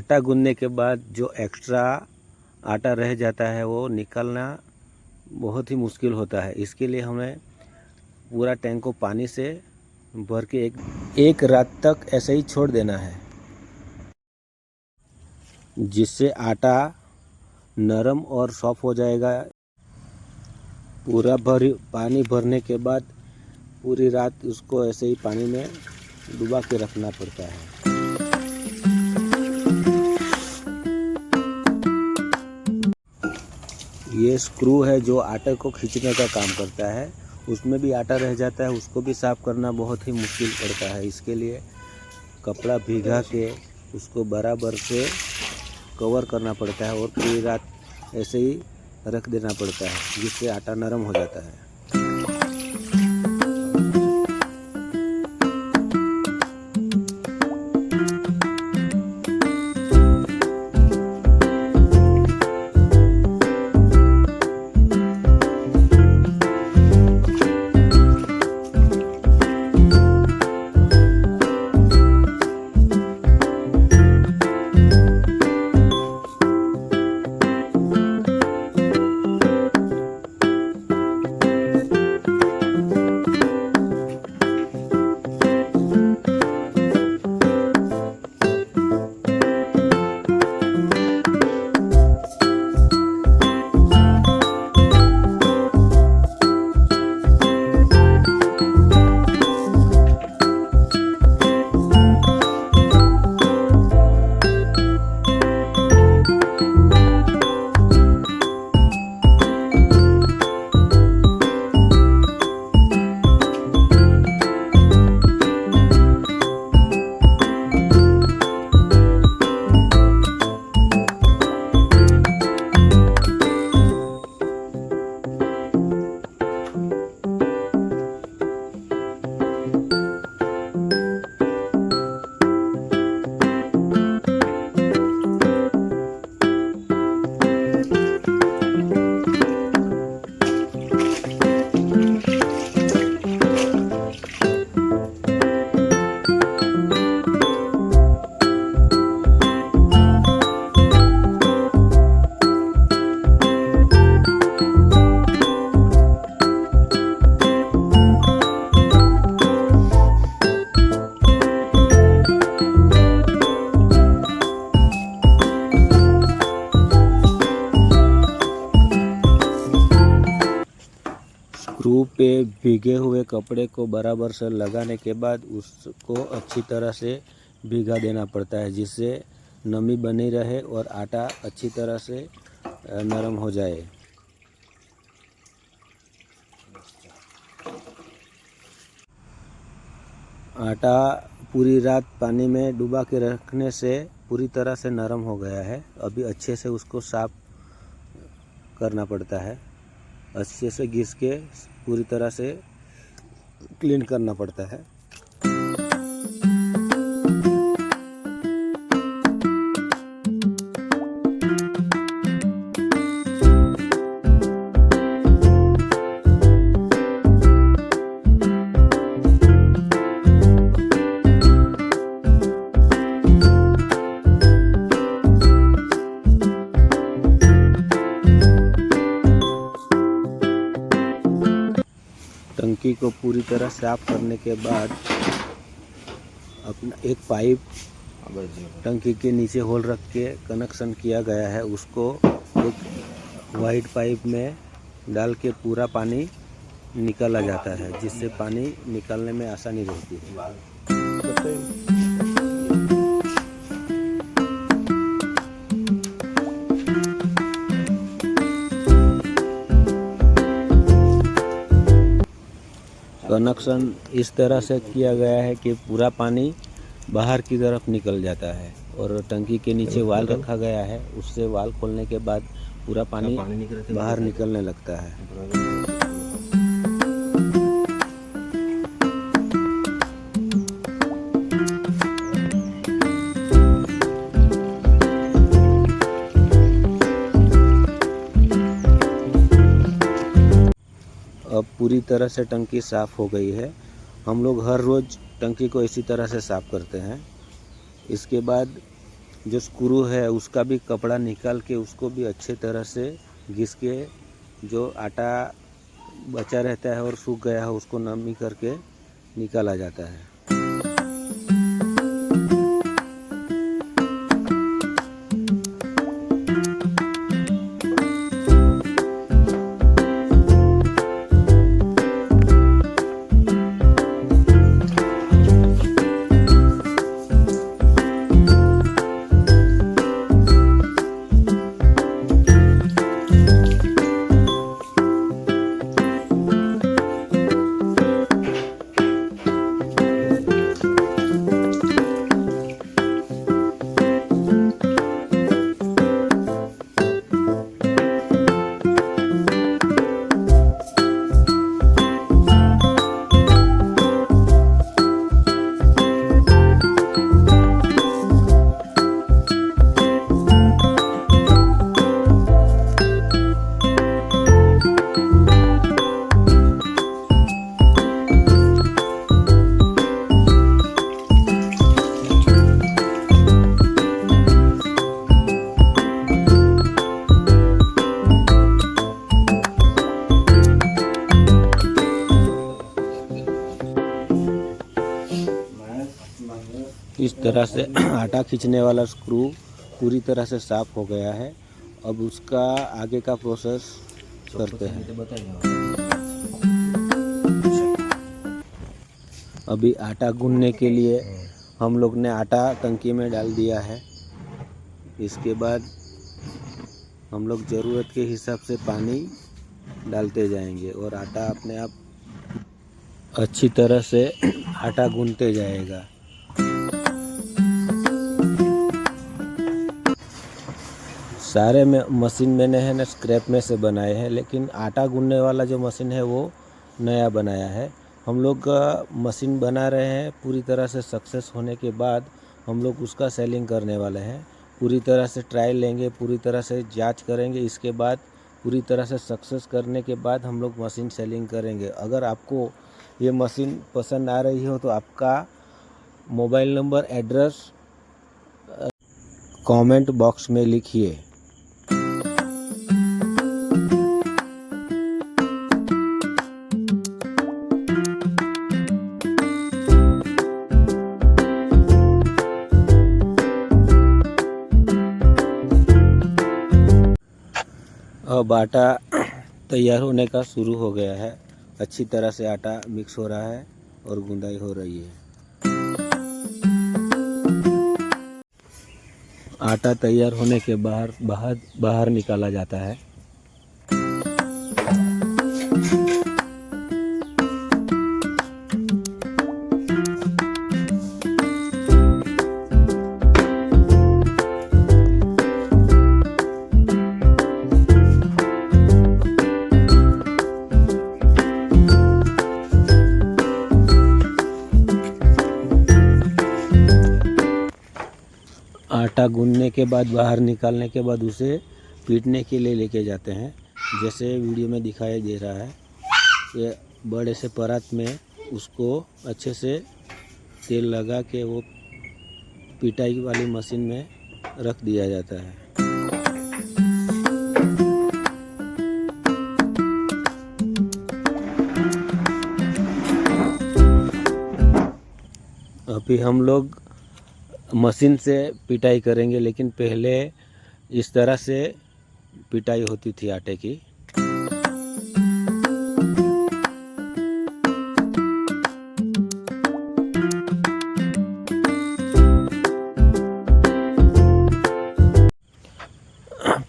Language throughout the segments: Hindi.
आटा गूंदने के बाद जो एक्स्ट्रा आटा रह जाता है वो निकालना बहुत ही मुश्किल होता है। इसके लिए हमें पूरा टैंक को पानी से भर के एक रात तक ऐसे ही छोड़ देना है, जिससे आटा नरम और सॉफ्ट हो जाएगा। पूरा पानी भरने के बाद पूरी रात उसको ऐसे ही पानी में डुबा के रखना पड़ता है। ये स्क्रू है जो आटे को खींचने का काम करता है। उसमें भी आटा रह जाता है, उसको भी साफ़ करना बहुत ही मुश्किल पड़ता है। इसके लिए कपड़ा भिगा के उसको बराबर से कवर करना पड़ता है और पूरी रात ऐसे ही रख देना पड़ता है, जिससे आटा नरम हो जाता है। स्क्रू पे भीगे हुए कपड़े को बराबर से लगाने के बाद उसको अच्छी तरह से भिगा देना पड़ता है, जिससे नमी बनी रहे और आटा अच्छी तरह से नरम हो जाए। आटा पूरी रात पानी में डुबा के रखने से पूरी तरह से नरम हो गया है। अभी अच्छे से उसको साफ करना पड़ता है, अच्छे से घिस के पूरी तरह से क्लीन करना पड़ता है। टंकी को पूरी तरह साफ करने के बाद अपना एक पाइप टंकी के नीचे होल रख के कनेक्शन किया गया है, उसको एक वाइट पाइप में डाल के पूरा पानी निकाला जाता है, जिससे पानी निकालने में आसानी रहती है। कनेक्शन इस तरह से किया गया है कि पूरा पानी बाहर की तरफ निकल जाता है और टंकी के नीचे वाल रखा गया है, उससे वाल खोलने के बाद पूरा पानी बाहर निकलने लगता है। अब पूरी तरह से टंकी साफ़ हो गई है। हम लोग हर रोज़ टंकी को इसी तरह से साफ़ करते हैं। इसके बाद जो स्क्रू है उसका भी कपड़ा निकाल के उसको भी अच्छे तरह से घिस के जो आटा बचा रहता है और सूख गया है उसको नमी करके निकाला जाता है। इस तरह से आटा खींचने वाला स्क्रू पूरी तरह से साफ हो गया है। अब उसका आगे का प्रोसेस करते हैं। अभी आटा गूंदने के लिए हम लोग ने आटा टंकी में डाल दिया है। इसके बाद हम लोग ज़रूरत के हिसाब से पानी डालते जाएंगे और आटा अपने आप अच्छी तरह से आटा गूंदते जाएगा। सारे में मशीन मैंने है ना स्क्रैप में से बनाए हैं, लेकिन आटा गूंदने वाला जो मशीन है वो नया बनाया है। हम लोग मशीन बना रहे हैं, पूरी तरह से सक्सेस होने के बाद हम लोग उसका सेलिंग करने वाले हैं। पूरी तरह से ट्रायल लेंगे, पूरी तरह से जांच करेंगे। इसके बाद पूरी तरह से सक्सेस करने के बाद हम लोग मशीन सेलिंग करेंगे। अगर आपको ये मशीन पसंद आ रही हो तो आपका mobile number, address comment box में लिखिए। अब आटा तैयार होने का शुरू हो गया है। अच्छी तरह से आटा मिक्स हो रहा है और गुंदाई हो रही है। आटा तैयार होने के बाहर निकाला जाता है। आटा गूंदने के बाद बाहर निकालने के बाद उसे पीटने के लिए लेके जाते हैं। जैसे वीडियो में दिखाई दे रहा है, ये बड़े से परात में उसको अच्छे से तेल लगा के वो पिटाई वाली मशीन में रख दिया जाता है। अभी हम लोग मशीन से पिटाई करेंगे, लेकिन पहले इस तरह से पिटाई होती थी आटे की।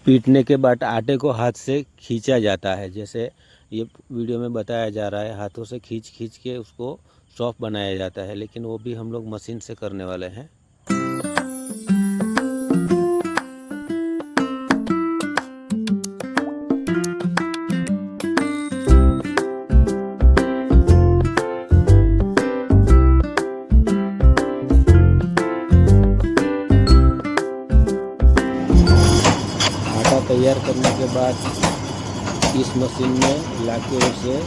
पीटने के बाद आटे को हाथ से खींचा जाता है। जैसे ये वीडियो में बताया जा रहा है, हाथों से खींच के उसको सॉफ्ट बनाया जाता है, लेकिन वो भी हम लोग मशीन से करने वाले हैं। तैयार करने के बाद इस मशीन में लाके उसे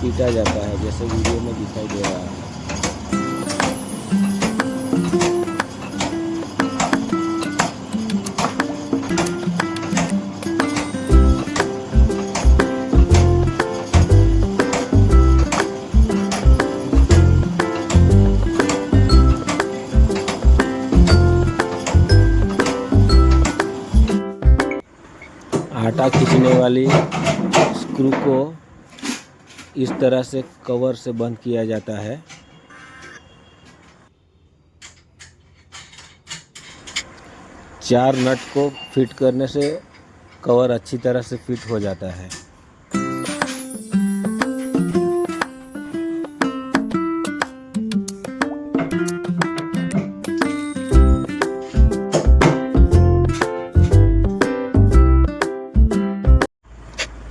पीटा जाता है, जैसे वीडियो में दिखाई दे रहा है। आटा खींचने वाली स्क्रू को इस तरह से कवर से बंद किया जाता है। चार नट को फिट करने से कवर अच्छी तरह से फिट हो जाता है।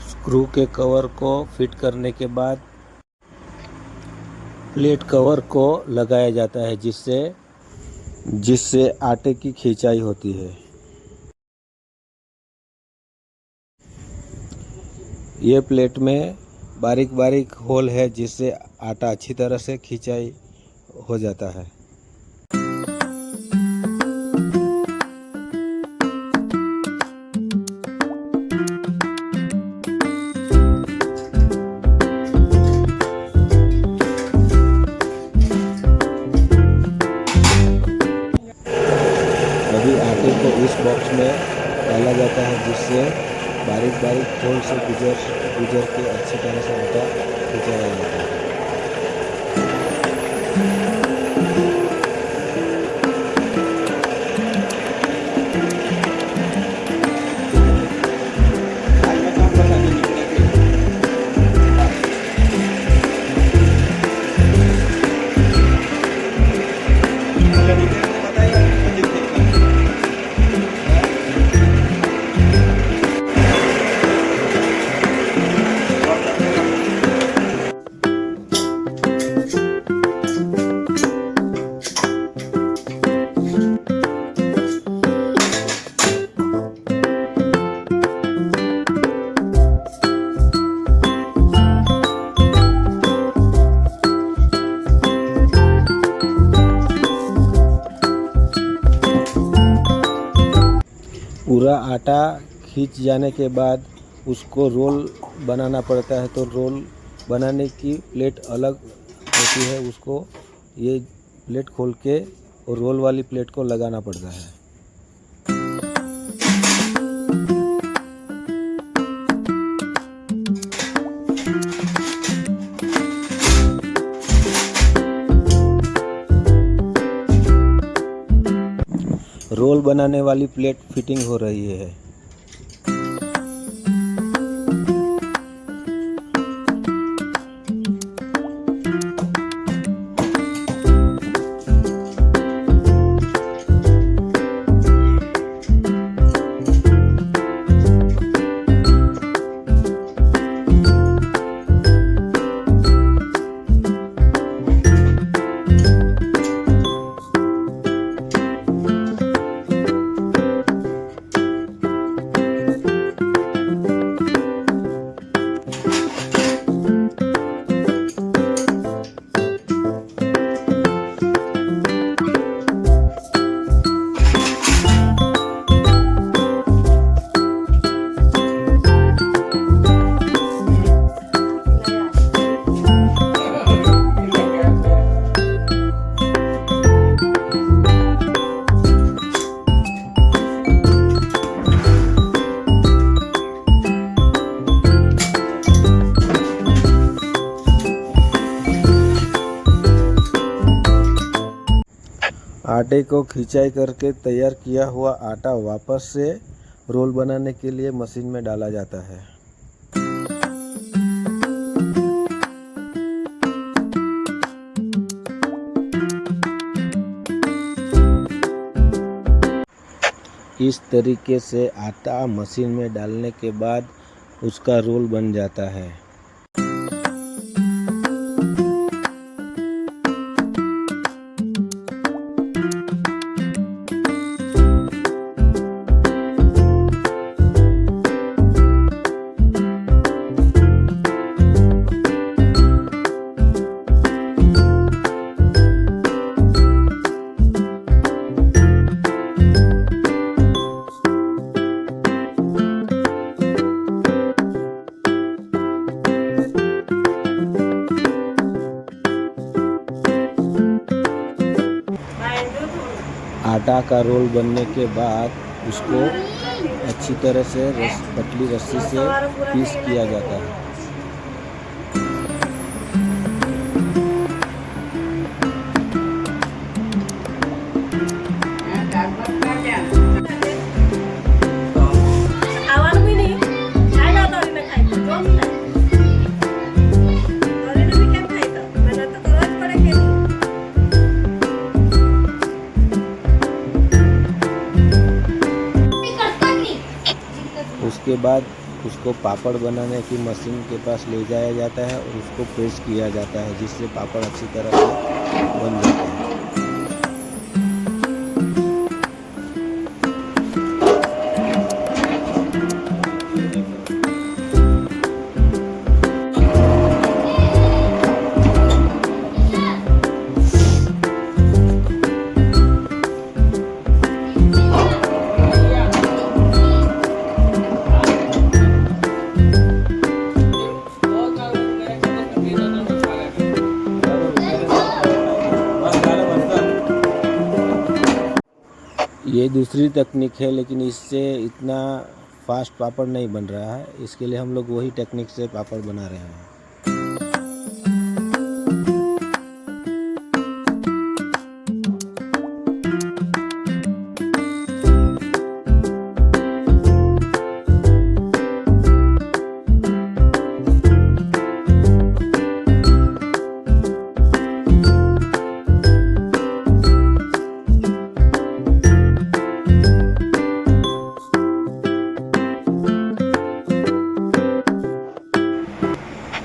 स्क्रू के कवर को फिट करने के बाद प्लेट कवर को लगाया जाता है जिससे आटे की खिंचाई होती है। ये प्लेट में बारीक बारीक होल है जिससे आटा अच्छी तरह से खिंचाई हो जाता है। अभी आटे को इस बॉक्स में डाला जाता है जिससे बारीक बारीक होल से गुजर के अच्छी तरह से आटा खिंचाया जाता है। पूरा आटा खींच जाने के बाद उसको रोल बनाना पड़ता है, तो रोल बनाने की प्लेट अलग होती है, उसको ये प्लेट खोल के और रोल वाली प्लेट को लगाना पड़ता है। रोल बनाने वाली प्लेट फिटिंग हो रही है। आटे को खिंचाई करके तैयार किया हुआ आटा वापस से रोल बनाने के लिए मशीन में डाला जाता है। इस तरीके से आटा मशीन में डालने के बाद उसका रोल बन जाता है। आटा का रोल बनने के बाद उसको अच्छी तरह से पतली रस्सी से पीस किया जाता है। उसके बाद उसको पापड़ बनाने की मशीन के पास ले जाया जाता है और उसको प्रेस किया जाता है, जिससे पापड़ अच्छी तरह से बन जाते हैं। ये दूसरी तकनीक है, लेकिन इससे इतना फास्ट पापड़ नहीं बन रहा है। इसके लिए हम लोग वही टेक्निक से पापड़ बना रहे हैं।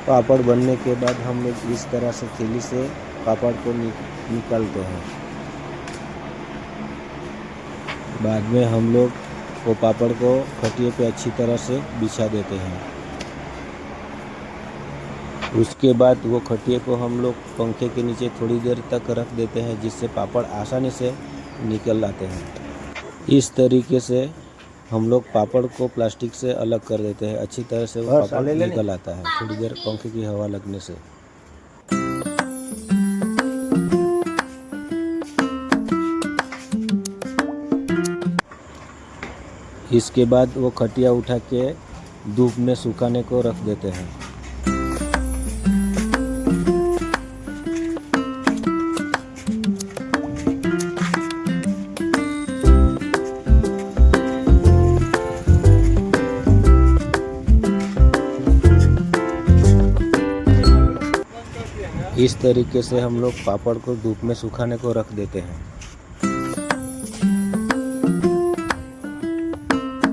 पापड़ बनने के बाद हम लोग इस तरह से थैली से पापड़ को निकालते हैं। बाद में हम लोग वो पापड़ को खटिए पे अच्छी तरह से बिछा देते हैं। उसके बाद वो खटिए को हम लोग पंखे के नीचे थोड़ी देर तक रख देते हैं, जिससे पापड़ आसानी से निकल आते हैं। इस तरीके से हम लोग पापड़ को प्लास्टिक से अलग कर देते हैं। अच्छी तरह से वो पापड़ निकल आता है थोड़ी देर पंखे की हवा लगने से। इसके बाद वो खटिया उठा के धूप में सुखाने को रख देते हैं। इस तरीके से हम लोग पापड़ को धूप में सुखाने को रख देते हैं।